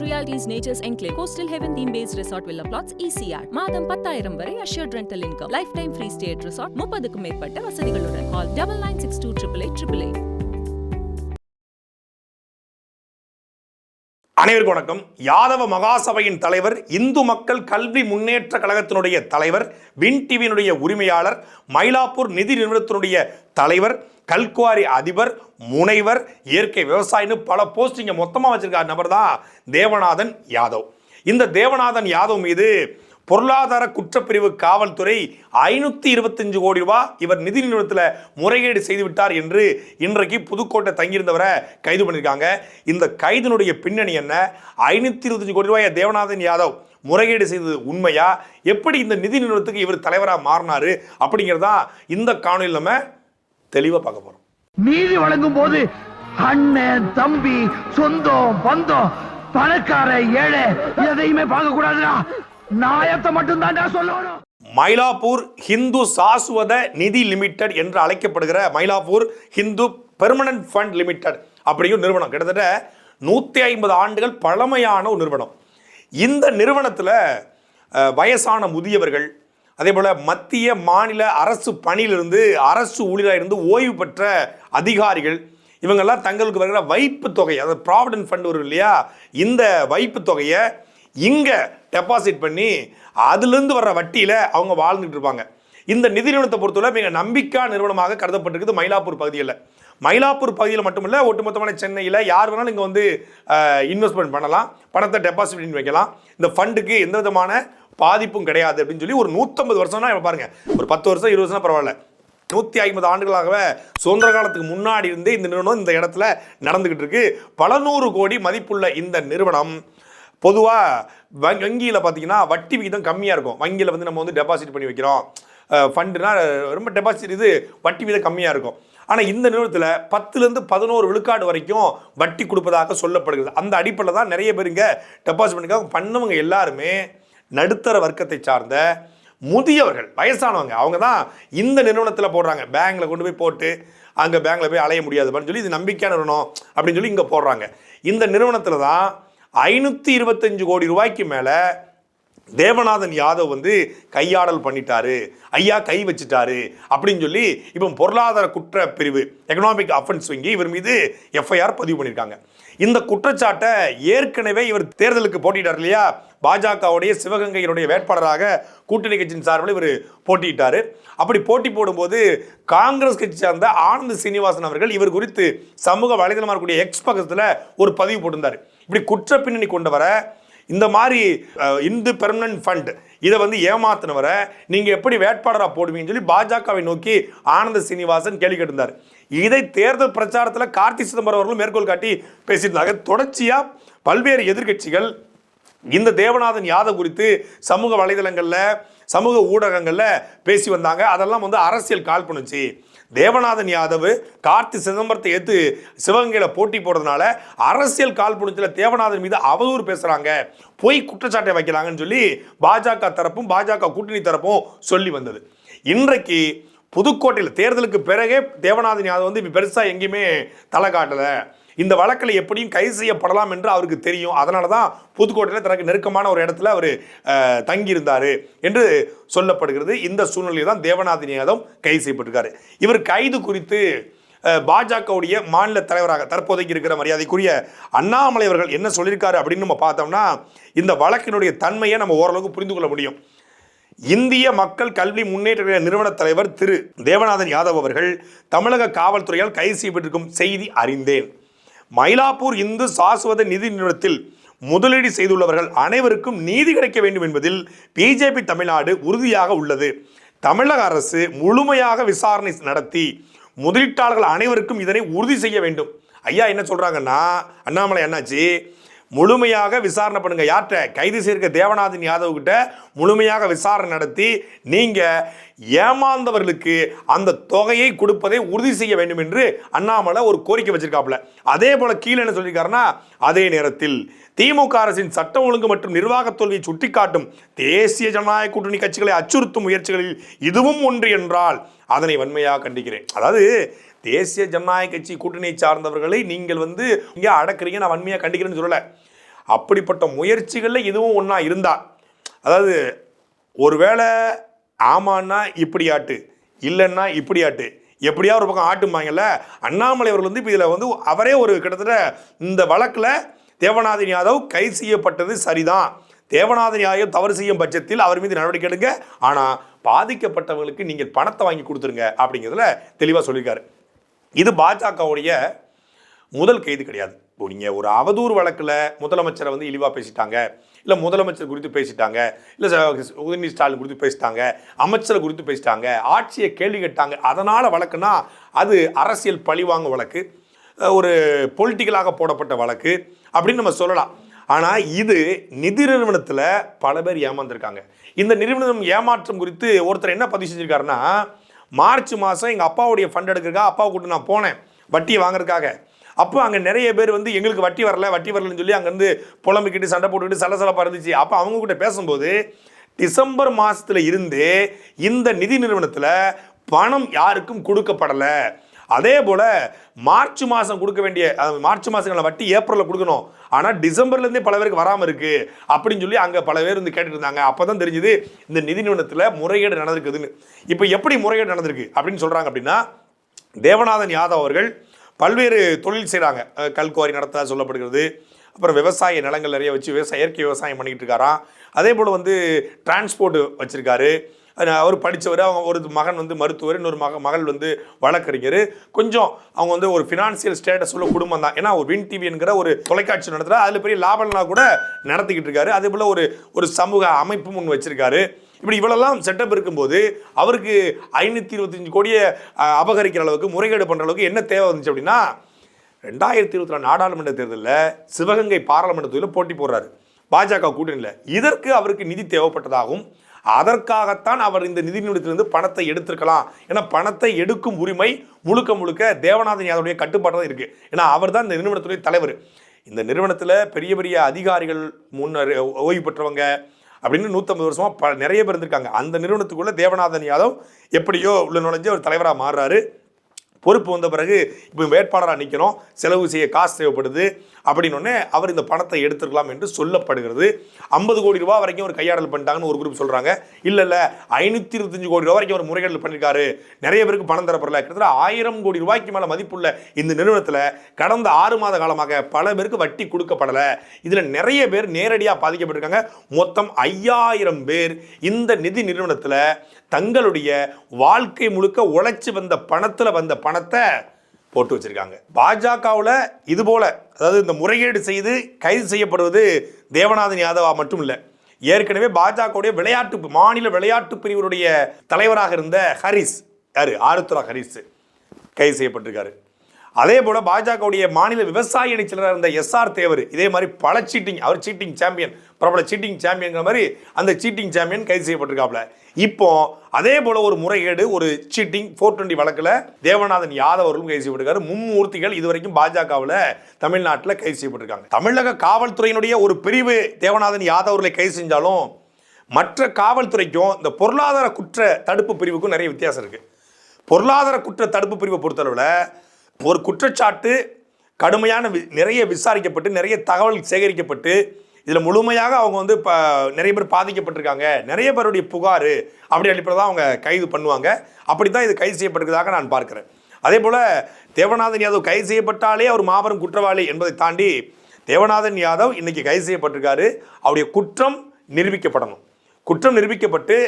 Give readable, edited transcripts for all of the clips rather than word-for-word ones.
Realty's Nature's Enclave, Coastal Heaven theme-based resort villa plots, ECR. மாதம் 10,000 வரை assured rental income. Lifetime free stay at resort. 30க்கும் மேற்பட்ட வசதிகளுடன். Call 9962888888. அனைவருக்கும் வணக்கம். யாதவ மகாசபையின் தலைவர், இந்து மக்கள் கல்வி முன்னேற்ற கழகத்தினுடைய தலைவர், வின் டிவியினுடைய உரிமையாளர், மயிலாப்பூர் நிதி நிறுவனத்தினுடைய தலைவர், கல்குவாரி அதிபர், முனைவர், இயற்கை விவசாயின்னு பல போஸ்டிங்க மொத்தமாக வச்சிருக்கார் நபர் தான் தேவநாதன் யாதவ். இந்த தேவநாதன் யாதவ் மீது பொருளாதார குற்றப்பிரிவு காவல்துறை 525 கோடி ரூபாய் இவர் நிதி நிறுவனத்தில் முறைகேடு செய்துவிட்டார் என்று இன்றைக்கு புதுக்கோட்டை தங்கியிருந்தவரை கைது பண்ணியிருக்காங்க. இந்த கைதினுடைய பின்னணி என்ன? 525 கோடி ரூபாய் தேவநாதன் யாதவ் முறைகேடு செய்தது உண்மையா? எப்படி இந்த நிதி நிறுவனத்துக்கு இவர் தலைவராக மாறினாரு அப்படிங்கிறதா இந்த காணொலியில் நம்ம தெளிவாக பார்க்க போகிறோம். நீதி வழங்கும் போது அண்ணன், தம்பி, சொந்தம், பந்தம், பணக்கார, ஏழை எதையுமே பார்க்க கூடாதுடா. நாயத்தை மட்டும் தான் சொல்லணும். மயிலாப்பூர் ஹிந்து சாஸ்வத நிதி லிமிடெட் என்று அழைக்கப்படுகிற Mylapore Hindu permanent fund limited அப்படிங்கிற நிறுவனம் கிட்டத்தட்ட 150 ஆண்டுகள் பழமையான ஒரு நிறுவனம். இந்த நிறுவனத்தில் வயசான முதியவர்கள், அதே போல் மத்திய மாநில அரசு பணியிலிருந்து அரசு ஊழியராக இருந்து ஓய்வு பெற்ற அதிகாரிகள், இவங்கெல்லாம் தங்களுக்கு வருகிற வைப்பு தொகை, அதாவது ப்ராவிடன்ட் ஃபண்ட் வரும் இல்லையா, இந்த வைப்பு தொகையை இங்கே டெபாசிட் பண்ணி அதுலேருந்து வர்ற வட்டியில் அவங்க வாழ்ந்துட்டு இருப்பாங்க. இந்த நிதி நிறுவனத்தை பொறுத்தவரை மிக நம்பிக்கை நிறுவனமாக கருதப்பட்டிருக்குது மயிலாப்பூர் பகுதியில். மயிலாப்பூர் பகுதியில் மட்டுமில்லை, ஒட்டுமொத்தமான சென்னையில் யார் வேணாலும் இங்கே வந்து இன்வெஸ்ட்மெண்ட் பண்ணலாம், பணத்தை டெபாசிட் பண்ணி வைக்கலாம். இந்த ஃபண்டுக்கு எந்த விதமான பாதிப்பும் கிடையாது அப்படின்னு சொல்லி ஒரு 150 வருஷம்னா பாருங்கள், ஒரு 10 வருஷம் 20 வருஷம் பரவாயில்ல, 150 ஆண்டுகளாகவே சுதந்திர காலத்துக்கு முன்னாடி இருந்தே இந்த நிறுவனம் இந்த இடத்துல நடந்துக்கிட்டு இருக்கு. பல நூறு கோடி மதிப்புள்ள இந்த நிறுவனம் பொதுவாக வங்கியில் பார்த்தீங்கன்னா வட்டி விகிதம் கம்மியாக இருக்கும். வங்கியில் வந்து நம்ம வந்து டெபாசிட் பண்ணி வைக்கிறோம், ஃபண்டுனா ரொம்ப டெபாசிட் இது வட்டி விகிதம் கம்மியாக இருக்கும். ஆனால் இந்த நிறுவனத்தில் 10லேருந்து 11 விழுக்காடு வரைக்கும் வட்டி கொடுப்பதாக சொல்லப்படுகிறது. அந்த அடிப்படையில் தான் நிறைய பேர் இங்கே டெபாசிட் பண்ணிக்காங்க. பண்ணவங்க எல்லாருமே நடுத்தர வர்க்கத்தை சார்ந்த முதியவர்கள், வயசானவங்க. அவங்க தான் இந்த நிறுவனத்தில் போடுறாங்க. பேங்கில் கொண்டு போய் போட்டு அங்கே பேங்கில் போய் அலைய முடியாதுன்னு சொல்லி இது நம்பிக்கையான நிறுவனம் அப்படின்னு சொல்லி இங்கே போடுறாங்க. இந்த நிறுவனத்தில் தான் 525 கோடி ரூபாய்க்கு மேலே தேவநாதன் யாதவ் வந்து கையாடல் பண்ணிட்டாரு, ஐயா கை வச்சுட்டாரு அப்படின்னு சொல்லி இப்போ பொருளாதார குற்ற பிரிவு எக்கனாமிக் அஃபென்ஸ் வங்கி இவர் மீது எஃப்ஐஆர் பதிவு பண்ணியிருக்காங்க. இந்த குற்றச்சாட்டை ஏற்கனவே இவர் தேர்தலுக்கு போட்டிட்டார் இல்லையா, பாஜகவுடைய சிவகங்கையினுடைய வேட்பாளராக கூட்டணி கட்சியின் சார்பில் இவர் போட்டியிட்டார். அப்படி போட்டி போடும்போது காங்கிரஸ் கட்சி சார்ந்த ஆனந்த் சீனிவாசன் அவர்கள் இவர் குறித்து சமூக வலைதளமாக இருக்கக்கூடிய எக்ஸ் பக்கத்தில் ஒரு பதிவு போட்டிருந்தார். இப்படி குற்ற பின்னணி கொண்டவரை, இந்த மாதிரி இந்து பெர்மனன்ட் ஃபண்ட் இதை வந்து ஏமாத்தினவரை நீங்கள் எப்படி வேட்பாளராக போடுவீங்கன்னு சொல்லி பாஜகவை நோக்கி ஆனந்த சீனிவாசன் கேள்வி கேட்டிருந்தார். இதை தேர்தல் பிரச்சாரத்தில் கார்த்தி சிதம்பரம் அவர்களும் மேற்கோள் காட்டி பேசியிருந்தாங்க. தொடர்ச்சியாக பல்வேறு எதிர்கட்சிகள் இந்த தேவநாதன் யாதவ் குறித்து சமூக வலைதளங்களில், சமூக ஊடகங்களில் பேசி வந்தாங்க. அதெல்லாம் வந்து அரசியல் கால் பண்ணுச்சு. தேவநாதன் யாதவ் கார்த்தி சிதம்பரத்தை ஏற்று சிவகங்கையில் போட்டி போடுறதுனால அரசியல் காழ்ப்புணர்ச்சியில் தேவநாதன் மீது அவதூறு பேசுகிறாங்க, பொய் குற்றச்சாட்டை வைக்கிறாங்கன்னு சொல்லி பாஜக தரப்பும் பாஜக கூட்டணி தரப்பும் சொல்லி வந்தது. இன்றைக்கு புதுக்கோட்டையில் தேர்தலுக்கு பிறகே தேவநாதன் யாதவ் வந்து பெருசாக எங்கேயுமே தலை காட்டலை, இந்த வழக்கில் எப்படியும் கைது செய்யப்படலாம் என்று அவருக்கு தெரியும், அதனால தான் புதுக்கோட்டையில் தனக்கு நெருக்கமான ஒரு இடத்துல அவர் தங்கியிருந்தார் என்று சொல்லப்படுகிறது. இந்த சூழ்நிலையில் தான் தேவநாதன் யாதவ் கைது செய்யப்பட்டிருக்காரு. இவர் கைது குறித்து பாஜகவுடைய மாநில தலைவராக தற்போதைக்கு இருக்கிற மரியாதைக்குரிய அண்ணாமலை அவர்கள் என்ன சொல்லியிருக்காரு அப்படின்னு நம்ம பார்த்தோம்னா இந்த வழக்கினுடைய தன்மையை நம்ம ஓரளவுக்கு புரிந்து கொள்ள முடியும். இந்திய மக்கள் கல்வி முன்னேற்ற நிறுவன தலைவர் திரு தேவநாதன் யாதவ் அவர்கள் தமிழக காவல்துறையால் கைது செய்யப்பட்டிருக்கும் செய்தி அறிந்தேன். மயிலாப்பூர் இந்து சாஸ்வத நிதி நிறுவனத்தில் முதலீடு செய்துள்ளவர்கள் அனைவருக்கும் நீதி கிடைக்க வேண்டும் என்பதில் பிஜேபி தமிழ்நாடு உறுதியாக உள்ளது. தமிழக அரசு முழுமையாக விசாரணை நடத்தி முதலீட்டாளர்கள் அனைவருக்கும் இதனை உறுதி செய்ய வேண்டும். ஐயா என்ன சொல்றாங்கன்னா, அண்ணாமலை என்னாச்சு, முழுமையாக விசாரணை பண்ணுங்க. யார்கிட்ட கைது செய்திருக்க தேவநாதன் யாதவ் கிட்ட முழுமையாக விசாரணை நடத்தி நீங்க ஏமாந்தவர்களுக்கு அந்த தொகையை கொடுப்பதை உறுதி செய்ய வேண்டும் என்று அண்ணாமலை ஒரு கோரிக்கை வச்சிருக்காப்புல. அதே போல கீழே என்ன சொல்லியிருக்காருன்னா, அதே நேரத்தில் திமுக அரசின் சட்டம் ஒழுங்கு மற்றும் நிர்வாக தோல்வியை சுட்டிக்காட்டும் தேசிய ஜனநாயக கூட்டணி கட்சிகளை அச்சுறுத்தும் முயற்சிகளில் இதுவும் ஒன்று என்றால் அதனை வன்மையாக கண்டிக்கிறேன். அதாவது தேசிய ஜனநாயக கட்சி கூட்டணியை சார்ந்தவர்களை நீங்கள் வந்து இங்கே அடக்குறீங்க, நான் வன்மையாக கண்டிக்கிறேன்னு சொல்லலை. அப்படிப்பட்ட முயற்சிகளில் இதுவும் ஒன்றா இருந்தா, அதாவது ஒருவேளை ஆமான்னா இப்படி ஆட்டு, இல்லைன்னா இப்படி ஆட்டு, எப்படியா ஒரு பக்கம் ஆட்டுமாங்கல்ல. அண்ணாமலை அவர்கள் வந்து இப்போ இதில் வந்து அவரே ஒரு கிட்டத்தட்ட இந்த வழக்கில் தேவநாதன் யாதவ் கைது செய்யப்பட்டது சரிதான், தேவநாதன் யாதவ் தவறு செய்யும் பட்சத்தில் அவர் மீது நடவடிக்கை எடுங்க, ஆனால் பாதிக்கப்பட்டவர்களுக்கு நீங்கள் பணத்தை வாங்கி கொடுத்துருங்க அப்படிங்கிறதுல தெளிவாக சொல்லியிருக்காரு. இது பாஜகவுடைய முதல் கைது கிடையாது. நீங்கள் ஒரு அவதூறு வழக்கில் முதலமைச்சரை வந்து இழிவாக பேசிட்டாங்க, இல்லை முதலமைச்சர் குறித்து பேசிட்டாங்க, இல்லை உதயநிதி ஸ்டாலின் குறித்து பேசிட்டாங்க, அமைச்சரை குறித்து பேசிட்டாங்க, ஆட்சியை கேள்வி கேட்டாங்க, அதனால் வழக்குனா அது அரசியல் பழிவாங்க வழக்கு, ஒரு பொலிட்டிக்கலாக போடப்பட்ட வழக்கு அப்படின்னு நம்ம சொல்லலாம். ஆனால் இது நிதி நிறுவனத்தில் பல பேர் ஏமாந்துருக்காங்க. இந்த நிறுவனம் ஏமாற்றம் குறித்து ஒருத்தர் என்ன பதிவு செஞ்சுருக்காருன்னா, மார்ச் மாதம் எங்கள் அப்பாவுடைய ஃபண்ட் எடுக்கிறதுக்காக அப்பாவை கூட்டு நான் போனேன் வட்டியை வாங்குறதுக்காக. அப்போ அங்கே நிறைய பேர் வந்து எங்களுக்கு வட்டி வரலன்னு சொல்லி அங்கேருந்து புலம்பிக்கிட்டு சண்டை போட்டுக்கிட்டு சலசலப்பாக இருந்துச்சு. அப்போ அவங்க கிட்ட பேசும்போது டிசம்பர் மாதத்தில் இருந்தே இந்த நிதி நிறுவனத்தில் பணம் யாருக்கும் கொடுக்கப்படலை, அதே போல் மார்ச் மாதம் கொடுக்க வேண்டிய மார்ச் மாதங்கள வட்டி ஏப்ரலில் கொடுக்கணும், ஆனால் டிசம்பர்லேருந்தே பல பேருக்கு வராமல் இருக்குது அப்படின்னு சொல்லி அங்கே பல பேர் வந்து கேட்டுட்டு இருந்தாங்க. அப்போ தான் தெரிஞ்சுது இந்த நிதி நிறுவனத்தில் முறைகேடு நடந்திருக்குதுன்னு. இப்போ எப்படி முறைகேடு நடந்திருக்கு அப்படின்னு சொல்கிறாங்க அப்படின்னா, தேவநாதன் யாதவ் அவர்கள் பல்வேறு தொழில் செய்கிறாங்க, கல்குவாரி நடத்த சொல்லப்படுகிறது, அப்புறம் விவசாய நிலங்கள் நிறைய வச்சு இயற்கை விவசாயம் பண்ணிக்கிட்டு இருக்காராம். அதே போல் வந்து டிரான்ஸ்போர்ட் வச்சுருக்காரு. அவர் படித்தவர், அவங்க ஒரு மகன் வந்து மருத்துவர், இன்னொரு மகள் வந்து வழக்கறிஞர். கொஞ்சம் அவங்க வந்து ஒரு ஃபினான்சியல் ஸ்டேட்டஸ் உள்ள குடும்பம் தான். ஏன்னா ஒரு வின் டிவி என்கிற ஒரு தொலைக்காட்சி நடத்துகிறார், அதில் பெரிய லாபம்லாம் கூட நடத்திக்கிட்டு இருக்காரு. அதே போல் ஒரு சமூக அமைப்பு முன் வச்சிருக்காரு. இப்படி இவ்வளோலாம் செட்டப் இருக்கும்போது அவருக்கு 525 கோடியை அபகரிக்கிற அளவுக்கு முறைகேடு பண்ணுற அளவுக்கு என்ன தேவை வந்துச்சு அப்படின்னா, 2024 நாடாளுமன்ற தேர்தலில் சிவகங்கை பாராளுமன்ற தொகுதியில் போட்டி போடுறாரு பாஜக கூட்டணியில். இதற்கு அவருக்கு நிதி தேவைப்பட்டதாகவும் அதற்காகத்தான் அவர் இந்த நிதி நிறுவனத்திலிருந்து பணத்தை எடுத்திருக்கலாம். ஏன்னா பணத்தை எடுக்கும் உரிமை முழுக்க முழுக்க தேவநாதன் யாதவுடைய கட்டுப்பாடு தான் இருக்குது. ஏன்னா அவர் தான் இந்த நிறுவனத்துடைய தலைவர். இந்த நிறுவனத்தில் பெரிய பெரிய அதிகாரிகள், முன்னர் ஓய்வு பெற்றவங்க அப்படின்னு 150 வருஷமாக நிறைய பேர் இருந்திருக்காங்க. அந்த நிறுவனத்துக்குள்ளே தேவநாதன் யாதவ் எப்படியோ உள்ள நுழைஞ்சு ஒரு தலைவராக மாறுறாரு. பொறுப்பு வந்த பிறகு இப்போ வேட்பாளராக நிற்கணும், செலவு செய்ய காசு தேவைப்படுது அப்படின்னோடனே அவர் இந்த பணத்தை எடுத்துக்கலாம் என்று சொல்லப்படுகிறது. 50 கோடி ரூபா வரைக்கும் ஒரு கையாடல் பண்ணிட்டாங்கன்னு ஒரு குரூப் சொல்கிறாங்க. இல்லை 525 கோடி ரூபா வரைக்கும் ஒரு முறைகேடு பண்ணியிருக்காரு, நிறைய பேருக்கு பணம் தரப்படல. கிட்டத்தட்ட 1000 கோடி ரூபாய்க்கு மேலே மதிப்புள்ள இந்த நிறுவனத்தில் கடந்த 6 மாத காலமாக பல பேருக்கு வட்டி கொடுக்கப்படலை. இதில் நிறைய பேர் நேரடியாக பாதிக்கப்பட்டிருக்காங்க. மொத்தம் 5000 பேர் இந்த நிதி நிறுவனத்தில் தங்களுடைய வாழ்க்கை முழுக்க உழைச்சி வந்த பணத்தை போட்டு வச்சிருக்காங்க. பாஜகவில் இது போல, அதாவது இந்த முறைகேடு செய்து கைது செய்யப்படுவது தேவநாதன் யாதவா மட்டும் இல்லை, ஏற்கனவே பாஜகவுடைய மாநில விளையாட்டு பிரிவுடைய தலைவராக இருந்த ஹரிஸ், யாரு ஆருத்ரா ஹரிஸ் கைது செய்யப்பட்டிருக்காரு. அதே போல பாஜகவுடைய மாநில விவசாய அணி செயலராக இருந்த SR தேவர் இதே மாதிரி பல சீட்டிங், அவர் சீட்டிங் சாம்பியன், பிரபல சீட்டிங் சாம்பியன்கிற மாதிரி அந்த சீட்டிங் சாம்பியன் கைது செய்யப்பட்டிருக்காப்ல. இப்போ அதே போல ஒரு முறைகேடு, ஒரு சீட்டிங் 420 வழக்கில் தேவநாதன் யாதவ் அவர்களும் கைது செய்யப்பட்டிருக்காரு. மும்மூர்த்திகள் இதுவரைக்கும் பாஜகவில் தமிழ்நாட்டில் கைது செய்யப்பட்டிருக்காங்க. தமிழக காவல்துறையினுடைய ஒரு பிரிவு தேவநாதன் யாதவ் அவர்களை கைது செஞ்சாலும் மற்ற காவல்துறைக்கும் இந்த பொருளாதார குற்ற தடுப்பு பிரிவுக்கும் நிறைய வித்தியாசம் இருக்குது. பொருளாதார குற்ற தடுப்பு பிரிவை பொறுத்தளவில் ஒரு குற்றச்சாட்டு கடுமையான நிறைய விசாரிக்கப்பட்டு நிறைய தகவல் சேகரிக்கப்பட்டு இதில் முழுமையாக அவங்க வந்து இப்போ நிறைய பேர் பாதிக்கப்பட்டிருக்காங்க, நிறைய பேருடைய புகார் அப்படி அடிப்படையில் தான் அவங்க கைது பண்ணுவாங்க. அப்படி தான் இது கைது செய்யப்பட்டிருக்கிறதாக நான் பார்க்குறேன். அதே போல் தேவநாதன் யாதவ் கைது செய்யப்பட்டாலே அவர் மாபெரும் குற்றவாளி என்பதை தாண்டி தேவநாதன் யாதவ் இன்றைக்கி கைது செய்யப்பட்டிருக்காரு. அவருடைய குற்றம் நிரூபிக்கப்படணும். குற்றம் நிரூபிக்கப்பட்டு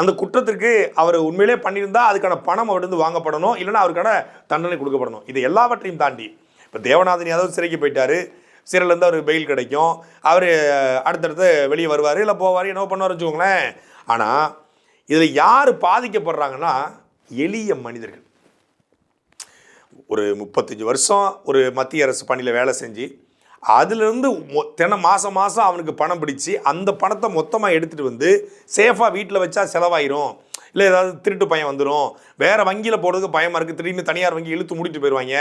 அந்த குற்றத்திற்கு அவர் உண்மையிலே பண்ணியிருந்தால் அதுக்கான பணம் அவர்கிட்ட வாங்கப்படணும், இல்லைன்னா அவருக்கான தண்டனை கொடுக்கப்படணும். இது எல்லாவற்றையும் தாண்டி இப்போ தேவநாதன் யாதவ் சிறைக்கு போயிட்டார், சிறையிலேருந்து அவர் பெயில் கிடைக்கும், அவர் அடுத்தடுத்து வெளியே வருவார், இல்லை போவார், என்ன பண்ணுவார் வச்சுக்கோங்களேன். ஆனால் இதில் யார் பாதிக்கப்படுறாங்கன்னா எளிய மனிதர்கள். ஒரு 35 வருஷம் ஒரு மத்திய அரசு பணியில் வேலை செஞ்சு அதிலிருந்து மாதம் அவனுக்கு பணம் பிடிச்சி அந்த பணத்தை மொத்தமாக எடுத்துகிட்டு வந்து சேஃபாக வீட்டில் வச்சா செலவாயிரும், இல்லை ஏதாவது திருட்டு பயம் வந்துடும், வேறு வங்கியில் போடுறதுக்கு பயமாக இருக்குது, திடீர்னு தனியார் வங்கி இழுத்து மூடிட்டு போயிடுவாங்க,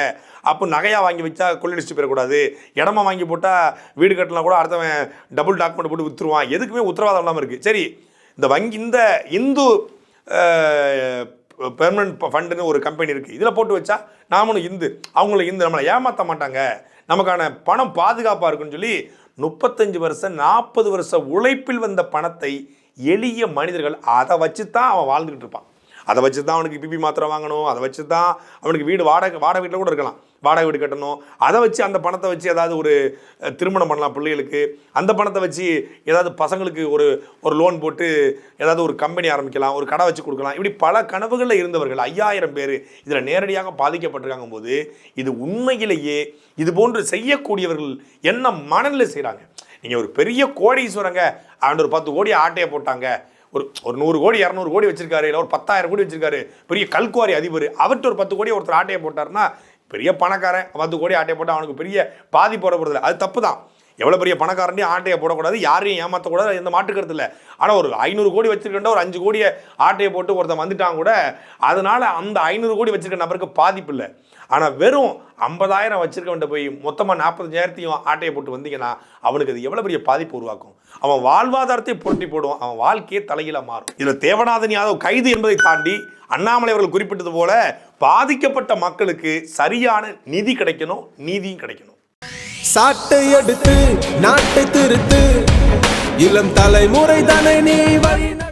அப்போ நகையாக வாங்கி வச்சா கொள்ளையடிச்சு போயிடக்கூடாது, இடமா வாங்கி போட்டால் வீடு கட்டலாம் கூட அடுத்தவன் டபுள் டாக்குமெண்ட் போட்டு விற்றுருவான், எதுக்குமே உத்தரவாதம் இல்லாமல் இருக்குது. சரி, இந்த இந்து பெர்மனன்ட் ஃபண்டுன்னு ஒரு கம்பெனி இருக்குது, இதில் போட்டு வச்சா நாமளும் அவங்களும் நம்மளை ஏமாற்ற மாட்டாங்க, நமக்கான பணம் பாதுகாப்பாக இருக்குன்னு சொல்லி 35 வருஷம் 40 வருஷ உழைப்பில் வந்த பணத்தை எளிய மனிதர்கள் அதை வச்சு தான் அவன் வாழ்ந்துக்கிட்டு இருப்பான். அதை வச்சு தான் அவனுக்கு பிபி மாத்திரை வாங்கணும், அதை வச்சு தான் அவனுக்கு வீடு வாடகை வீட்டில் கூட இருக்கலாம், வாடகை வீடு கட்டணும். அதை வச்சு அந்த பணத்தை வச்சு ஏதாவது ஒரு திருமணம் பண்ணலாம் பிள்ளைகளுக்கு. அந்த பணத்தை வச்சு ஏதாவது பசங்களுக்கு ஒரு லோன் போட்டு ஏதாவது ஒரு கம்பெனி ஆரம்பிக்கலாம், ஒரு கடை வச்சு கொடுக்கலாம். இப்படி பல கனவுகளில் இருந்தவர்கள் 5000 பேர் இதில் நேரடியாக பாதிக்கப்பட்டிருக்காங்க போது இது உண்மையிலேயே இது போன்று செய்யக்கூடியவர்கள் என்ன மனநிலை செய்கிறாங்க? நீங்கள் ஒரு பெரிய கோடீஸ்வரங்க அவன் ஒரு 10 கோடி ஆட்டையை போட்டாங்க, ஒரு 100 கோடி 200 கோடி வச்சிருக்காரு, இல்லை ஒரு 10,000 கோடி வச்சிருக்காரு, பெரிய கல்குவாரி அதிபர், அவர்கிட்ட ஒரு 10 கோடி ஒருத்தர் ஆட்டையை போட்டார்னா பெரிய பணக்காரன் 10 கோடி ஆட்டையை போட்டால் அவனுக்கு பெரிய பாதிப்பு போடப்படுறது அது தப்பு தான். எவ்வளோ பெரிய பணக்காரனையும் ஆட்டையை போடக்கூடாது, யாரையும் ஏமாற்றக்கூடாது, எந்த மாற்று கருத்து இல்லை. ஆனால் ஒரு 500 கோடி வச்சிருக்கா ஒரு 5 கோடியை ஆட்டையை போட்டு ஒருத்தன் வந்துட்டான் கூட அதனால அந்த 500 கோடி வச்சிருக்க நபருக்கு பாதிப்பு இல்லை. ஆனால் வெறும் 50,000 வச்சிருக்கவன்ட்ட போய் மொத்தமாக 45,000 ஆட்டையை போட்டு வந்தீங்கன்னா அவனுக்கு அது எவ்வளோ பெரிய பாதிப்பு உருவாக்கும். அவன் வாழ்வாதாரத்தை புரட்டி போடுவான், அவன் வாழ்க்கையே தலையில மாறும். இதில் தேவநாதன் யாதவ் கைது என்பதை தாண்டி அண்ணாமலை அவர்கள் குறிப்பிட்டது போல பாதிக்கப்பட்ட மக்களுக்கு சரியான நிதி கிடைக்கணும், நீதியும் கிடைக்கணும். சாட்டை எடுத்து நாட்டை திருத்து, இளம் தலைமுறை தானே நீ வழி